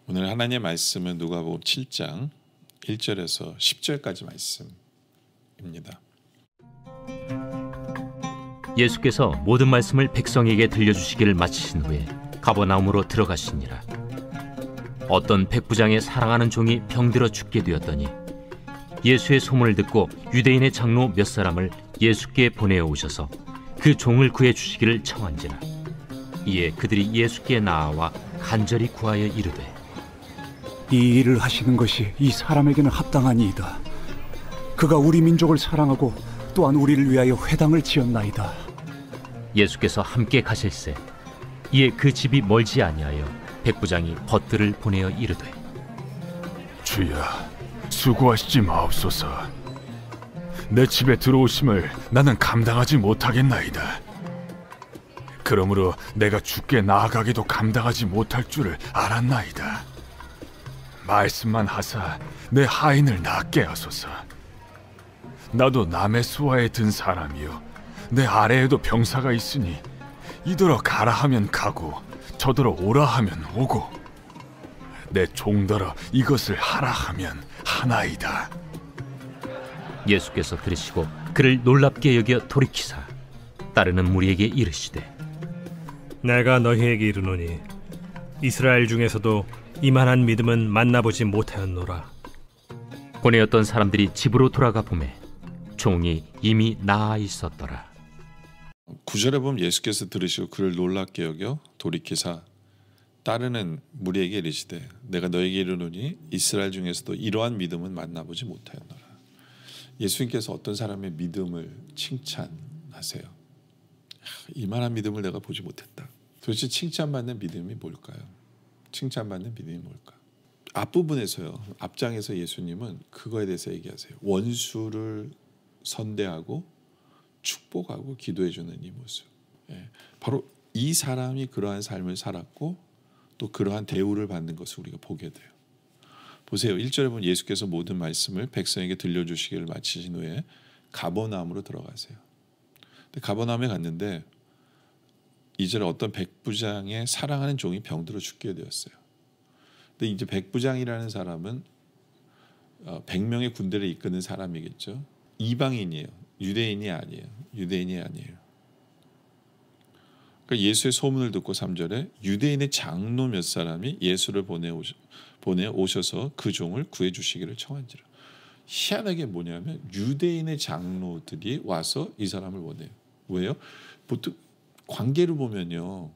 오늘 하나님의 말씀은 누가복음 7장 1절에서 10절까지 말씀입니다. 예수께서 모든 말씀을 백성에게 들려주시기를 마치신 후에 가버나움으로 들어가시니라. 어떤 백부장의 사랑하는 종이 병들어 죽게 되었더니 예수의 소문을 듣고 유대인의 장로 몇 사람을 예수께 보내어 오셔서 그 종을 구해 주시기를 청한지라. 이에 그들이 예수께 나아와 간절히 구하여 이르되, 이 일을 하시는 것이 이 사람에게는 합당하니이다. 그가 우리 민족을 사랑하고 또한 우리를 위하여 회당을 지었나이다. 예수께서 함께 가실새 이에 그 집이 멀지 아니하여 백부장이 벗들을 보내어 이르되, 주여, 수고하시지 마옵소서. 내 집에 들어오심을 나는 감당하지 못하겠나이다. 그러므로 내가 주께 나아가기도 감당하지 못할 줄을 알았나이다. 말씀만 하사 내 하인을 낫게 하소서. 나도 남의 수하에 든 사람이요, 내 아래에도 병사가 있으니 이더러 가라 하면 가고 저더러 오라 하면 오고 내 종더러 이것을 하라 하면 하나이다. 예수께서 들으시고 그를 놀랍게 여겨 돌이키사 따르는 무리에게 이르시되, 내가 너희에게 이르노니 이스라엘 중에서도 이만한 믿음은 만나보지 못하였노라. 보내었던 사람들이 집으로 돌아가 보매 종이 이미 나아 있었더라. 9절에 보면 예수께서 들으시고 그를 놀랍게 여겨 돌이키사 따르는 무리에게 이르시되, 내가 너에게 이르노니 이스라엘 중에서도 이러한 믿음은 만나보지 못하였노라. 예수님께서 어떤 사람의 믿음을 칭찬하세요. 이만한 믿음을 내가 보지 못했다. 도대체 칭찬받는 믿음이 뭘까요? 칭찬받는 믿음이 뭘까? 앞부분에서요, 앞장에서 예수님은 그거에 대해서 얘기하세요. 원수를 선대하고 축복하고 기도해주는 이 모습. 바로 이 사람이 그러한 삶을 살았고 또 그러한 대우를 받는 것을 우리가 보게 돼요. 보세요. 1절에 보면 예수께서 모든 말씀을 백성에게 들려주시기를 마치신 후에 가버나움으로 들어가세요. 근데 가버나움에 갔는데 2절에 어떤 백부장의 사랑하는 종이 병들어 죽게 되었어요. 근데 이제 백부장이라는 사람은 100명의 군대를 이끄는 사람이겠죠. 이방인이에요. 유대인이 아니에요. 유대인이 아니에요. 그러니까 예수의 소문을 듣고 3절에 유대인의 장로 몇 사람이 예수를 보내 오셔서 그 종을 구해 주시기를 청한지라. 희한하게 뭐냐면 유대인의 장로들이 와서 이 사람을 원해요. 왜요? 보통 관계를 보면요,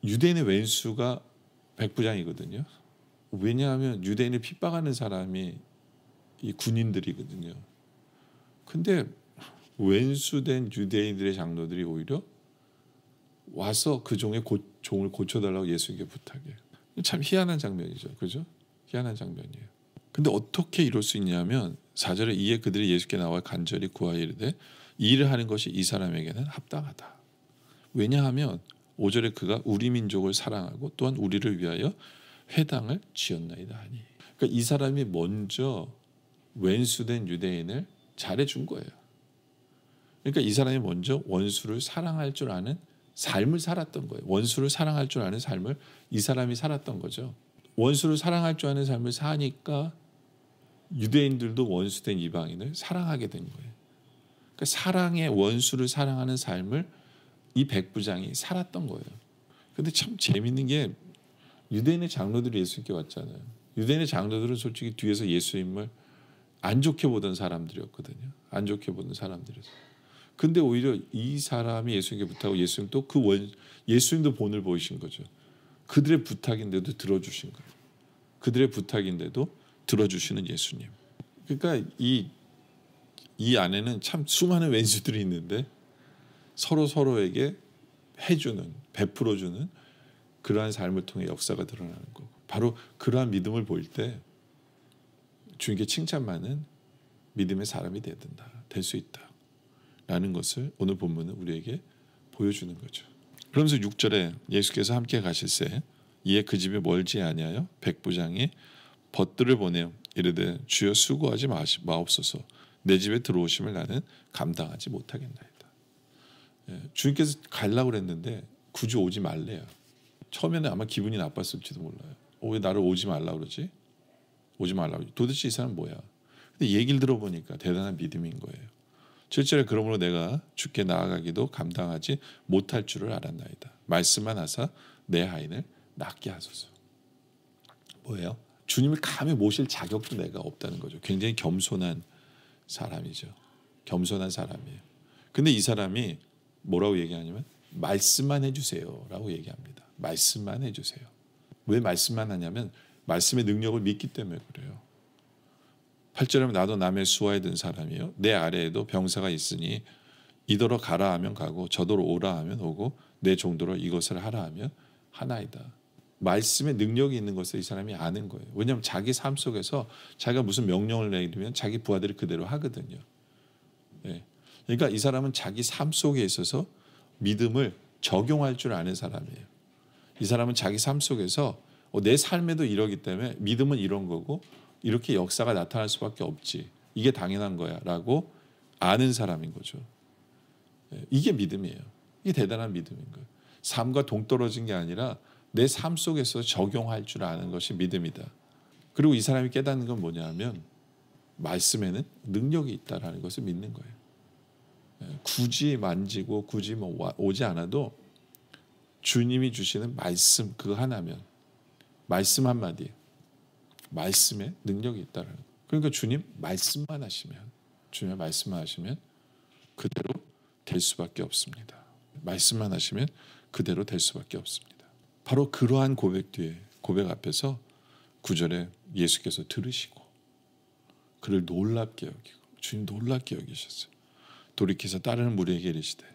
유대인의 왼수가 백부장이거든요. 왜냐하면 유대인을 핍박하는 사람이 이 군인들이거든요. 근데 왼수된 유대인들의 장로들이 오히려 와서 그 종을 고쳐달라고 예수님께 부탁해요. 참 희한한 장면이죠. 그죠? 희한한 장면이에요. 근데 어떻게 이럴 수 있냐면 4절에 이에 그들이 예수께 나와 간절히 구하여 이르되 이 일을 하는 것이 이 사람에게는 합당하다. 왜냐하면 5절에 그가 우리 민족을 사랑하고 또한 우리를 위하여 회당을 지었나이다 하니. 그러니까 이 사람이 먼저 왼수된 유대인을 잘해준 거예요. 그러니까 이 사람이 먼저 원수를 사랑할 줄 아는 삶을 살았던 거예요. 원수를 사랑할 줄 아는 삶을 이 사람이 살았던 거죠. 원수를 사랑할 줄 아는 삶을 사니까 유대인들도 원수된 이방인을 사랑하게 된 거예요. 그러니까 사랑의 원수를 사랑하는 삶을 이 백부장이 살았던 거예요. 근데 참 재밌는 게 유대인의 장로들이 예수님께 왔잖아요. 유대인의 장로들은 솔직히 뒤에서 예수님을 안 좋게 보던 사람들이었거든요. 안 좋게 보던 사람들이었어요. 근데 오히려 이 사람이 예수님께 부탁하고 예수님도 예수님도 본을 보이신 거죠. 그들의 부탁인데도 들어주신 거예요. 그들의 부탁인데도 들어주시는 예수님. 그러니까 이 안에는 참 수많은 왼수들이 있는데 서로에게 해주는, 베풀어주는 그러한 삶을 통해 역사가 드러나는 거고, 바로 그러한 믿음을 볼 때 주님께 칭찬받는 믿음의 사람이 될 수 있다 라는 것을 오늘 본문은 우리에게 보여주는 거죠. 그러면서 6절에 예수께서 함께 가실새 이에 그 집이 멀지 아니하여 백부장이 벗들을 보내어 이르되 주여 수고하지 마옵소서. 내 집에 들어오심을 나는 감당하지 못하겠나이다. 주님께서 가려고 그랬는데 굳이 오지 말래요. 처음에는 아마 기분이 나빴을지도 몰라요. 왜 나를 오지 말라 그러지? 오지 말라 그러지. 도대체 이 사람 뭐야? 근데 얘기를 들어보니까 대단한 믿음인 거예요. 7절에 그러므로 내가 주께 나아가기도 감당하지 못할 줄을 알았나이다. 말씀만 하사 내 하인을 낫게 하소서. 뭐예요? 주님을 감히 모실 자격도 내가 없다는 거죠. 굉장히 겸손한 사람이죠. 겸손한 사람이에요. 근데 이 사람이 뭐라고 얘기하냐면 말씀만 해주세요 라고 얘기합니다. 말씀만 해주세요. 왜 말씀만 하냐면 말씀의 능력을 믿기 때문에 그래요. 8절에 나도 남의 수하에 든 사람이요 내 아래에도 병사가 있으니 이더러 가라 하면 가고 저더러 오라 하면 오고 내 종도로 이것을 하라 하면 하나이다. 말씀의 능력이 있는 것을 이 사람이 아는 거예요. 왜냐하면 자기 삶 속에서 자기가 무슨 명령을 내리면 자기 부하들이 그대로 하거든요. 네. 그러니까 이 사람은 자기 삶 속에 있어서 믿음을 적용할 줄 아는 사람이에요. 이 사람은 자기 삶 속에서 내 삶에도 이러기 때문에 믿음은 이런 거고 이렇게 역사가 나타날 수밖에 없지. 이게 당연한 거야 라고 아는 사람인 거죠. 이게 믿음이에요. 이게 대단한 믿음인 거예요. 삶과 동떨어진 게 아니라 내 삶 속에서 적용할 줄 아는 것이 믿음이다. 그리고 이 사람이 깨닫는 건 뭐냐면 말씀에는 능력이 있다라는 것을 믿는 거예요. 굳이 만지고 굳이 오지 않아도 주님이 주시는 말씀 그거 하나면 말씀 한마디 말씀에 능력이 있다라는 거예요. 그러니까 주님의 말씀만 하시면 그대로 될 수밖에 없습니다. 말씀만 하시면 그대로 될 수밖에 없습니다. 바로 그러한 고백 뒤에 고백 앞에서 9절에 예수께서 들으시고 그를 놀랍게 여기고 주님 놀랍게 여기셨어요. 돌이켜서 따르는 무리에게 이르시되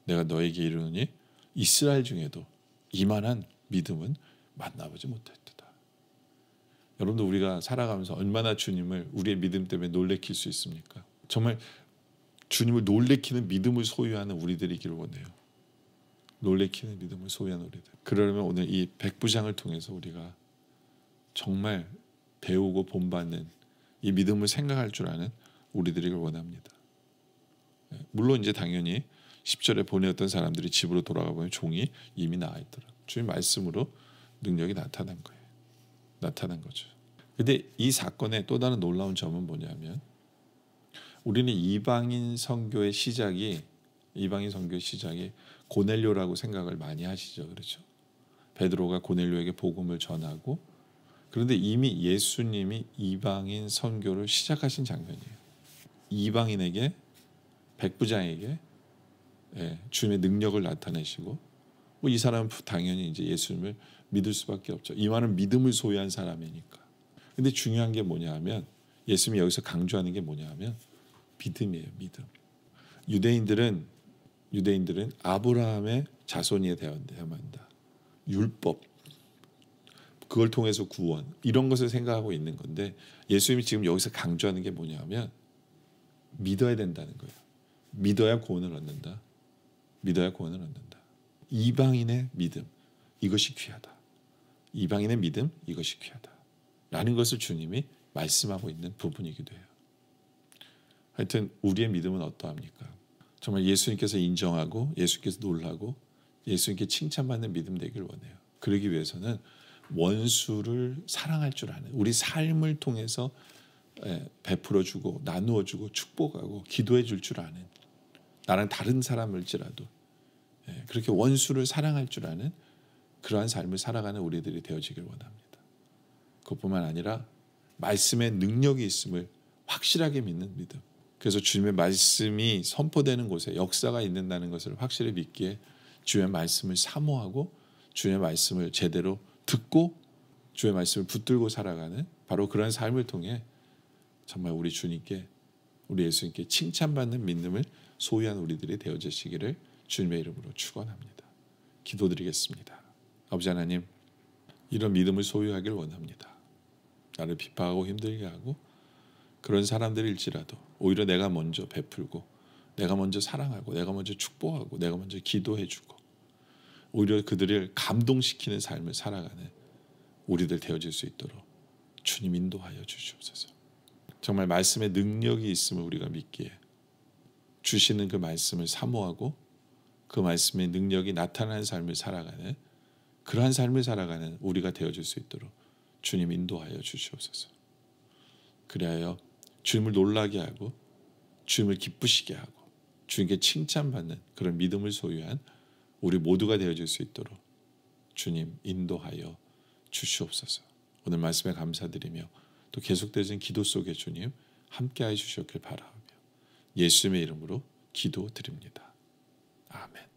내가 너에게 이르노니 이스라엘 중에도 이만한 믿음은 만나보지 못했도다. 여러분도 우리가 살아가면서 얼마나 주님을 우리의 믿음 때문에 놀래킬 수 있습니까? 정말 주님을 놀래키는 믿음을 소유하는 우리들이기를 원해요. 놀래키는 믿음을 소유하는 우리들. 그러려면 오늘 이 백부장을 통해서 우리가 정말 배우고 본받는 이 믿음을 생각할 줄 아는 우리들이길 원합니다. 물론 이제 당연히 10절에 보내었던 사람들이 집으로 돌아가 보면 종이 이미 나와 있더라. 주님 말씀으로 능력이 나타난 거예요. 나타난 거죠. 근데 이 사건의 또 다른 놀라운 점은 뭐냐면 우리는 이방인 선교의 시작이 고넬료라고 생각을 많이 하시죠. 그렇죠? 베드로가 고넬료에게 복음을 전하고 그런데 이미 예수님이 이방인 선교를 시작하신 장면이에요. 이방인에게 백부장에게 주님의 능력을 나타내시고 이 사람은 당연히 이제 예수님을 믿을 수밖에 없죠. 이만한 믿음을 소유한 사람이니까. 근데 중요한 게 뭐냐 하면 예수님이 여기서 강조하는 게 뭐냐 하면 믿음이에요. 믿음. 유대인들은 아브라함의 자손이 되어야만 한다. 율법 그걸 통해서 구원 이런 것을 생각하고 있는 건데 예수님이 지금 여기서 강조하는 게 뭐냐 하면 믿어야 된다는 거예요. 믿어야 구원을 얻는다. 믿어야 구원을 얻는다. 이방인의 믿음 이것이 귀하다. 이방인의 믿음 이것이 귀하다. 라는 것을 주님이 말씀하고 있는 부분이기도 해요. 하여튼 우리의 믿음은 어떠합니까? 정말 예수님께서 인정하고 예수님께서 놀라고 예수님께 칭찬받는 믿음 되길 원해요. 그러기 위해서는 원수를 사랑할 줄 아는 우리 삶을 통해서 베풀어주고 나누어주고 축복하고 기도해 줄 줄 아는 나랑 다른 사람일지라도 그렇게 원수를 사랑할 줄 아는 그러한 삶을 살아가는 우리들이 되어지길 원합니다. 그것뿐만 아니라 말씀의 능력이 있음을 확실하게 믿는 믿음. 그래서 주님의 말씀이 선포되는 곳에 역사가 있는다는 것을 확실히 믿기에 주의 말씀을 사모하고 주의 말씀을 제대로 듣고 주의 말씀을 붙들고 살아가는 바로 그런 삶을 통해 정말 우리 주님께 우리 예수님께 칭찬받는 믿음을 소유한 우리들이 되어지시기를 주님의 이름으로 축원합니다. 기도드리겠습니다. 아버지 하나님 이런 믿음을 소유하길 원합니다. 나를 비판하고 힘들게 하고 그런 사람들일지라도 오히려 내가 먼저 베풀고 내가 먼저 사랑하고 내가 먼저 축복하고 내가 먼저 기도해주고 오히려 그들을 감동시키는 삶을 살아가는 우리들 되어질 수 있도록 주님 인도하여 주시옵소서. 정말 말씀의 능력이 있음을 우리가 믿기에 주시는 그 말씀을 사모하고 그 말씀의 능력이 나타나는 삶을 살아가는 그러한 삶을 살아가는 우리가 되어질 수 있도록 주님 인도하여 주시옵소서. 그리하여 주님을 놀라게 하고 주님을 기쁘시게 하고 주님께 칭찬받는 그런 믿음을 소유한 우리 모두가 되어질 수 있도록 주님 인도하여 주시옵소서. 오늘 말씀에 감사드리며 또 계속되는 기도 속에 주님 함께하여 주시옵길 바라며 예수님의 이름으로 기도드립니다. 아멘.